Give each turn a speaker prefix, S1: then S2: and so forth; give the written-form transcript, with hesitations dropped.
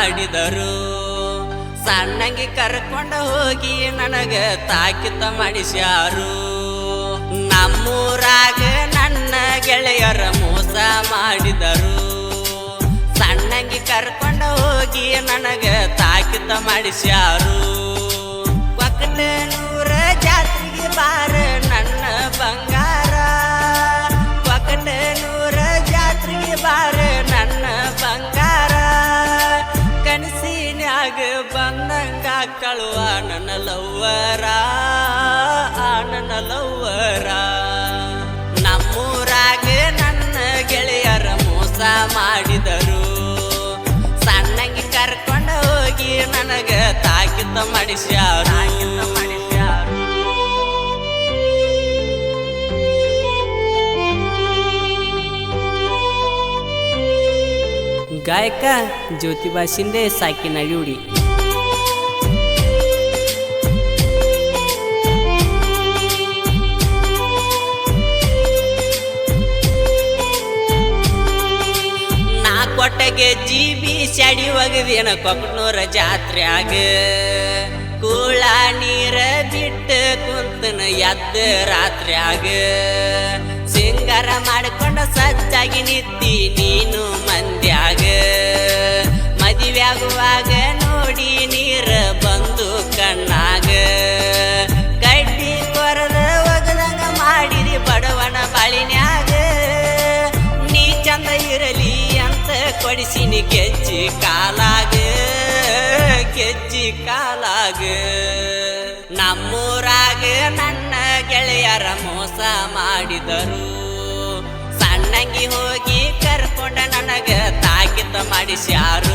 S1: ಮಾಡಿದರು. ಸಣ್ಣಂಗಿ ಕರ್ಕೊಂಡ ಹೋಗಿ ನನಗ ತಾಕಿತ ಮಾಡಿಸ್ಯಾರು. ನಮ್ಮೂರಾಗ ನನ್ನ ಗೆಳೆಯರ ಮೋಸ ಮಾಡಿದರು. ಸಣ್ಣಂಗಿ ಕರ್ಕೊಂಡ ಹೋಗಿ ನನಗ ತಾಕಿತ ಮಾಡಿಸ್ಯಾರು. ಒಕ್ಕಟನೂರ ಜಾತ್ರೆಗೆ ಬಾರ ನನ್ನ ಬಂಗಾರ, ಒಕ್ಕಟನೂರ ಜಾತ್ರೆಗೆ ಬಾರ ನನ್ನ ಬಂಗಾರ. ಕನಸಿನ್ಯಾಗ ಬಂದಂಗ ಕಳುವ ನನ್ನ ಲವ್ವರ, ನನ್ನ ಲವ್ವರ. ನಮ್ಮೂರಾಗ ನನ್ನ ಗೆಳೆಯರ ಮೋಸ ಮಾಡಿದರು. ಸಣ್ಣಂಗಿ ಕರ್ಕೊಂಡ ಹೋಗಿ ನನಗ ತಾಕಿತ ಮಾಡಿಸ್ಯಾರು. ಗಾಯಕ ಜ್ಯೋತಿಬಾ ಶಿಂದೆ, ಸಾಕಿನ ಡ್ಯೂಡಿ. ಕೊಟ್ಟಗೆ ಜೀಬಿ ಸ್ಯಾಡಿ ಒಗದೇನ ಕೊಕ್ಕನೂರ ಜಾತ್ರ್ಯಾಗ. ಕೂಳ ನೀರ ಬಿಟ್ಟು ಕುಂತನ ಎದ್ದ ರಾತ್ರ್ಯಾಗ. ಸಿಂಗಾರ ಮಾಡಿಕೊಂಡ ಸಜ್ಜಾಗಿ ನಿತ್ತಿ ನೀನು ಮಂದ್ಯಾಗ. ಮದುವೆಯಾಗುವಾಗ ನೋಡಿ ನೀರ ಬಂದು ಕಣ್ಣಾಗ. ಕಡ್ಡಿ ಕೊರದ ಒಗದಂಗ ಮಾಡಿರಿ ಬಡವನ ಬಾಳಿನ್ಯಾಗ. ನೀ ಚಂದ ಇರಲಿ ಅಂತ ಕೊಡಿಸಿನಿ ಗೆಜ್ಜಿ ಕಾಲಾಗ, ಗೆಜ್ಜಿ ಕಾಲಾಗ. ನಮ್ಮೂರಾಗ ನನ್ನ ಗೆಳೆಯರ ಮೋಸ ಮಾಡಿದರು. ಸಣ್ಣಂಗಿ ಹೋಗಿ ಕರ್ಕೊಂಡ ನನಗ ತಾಕಿತ ಮಾಡಿಸ್ಯಾರು.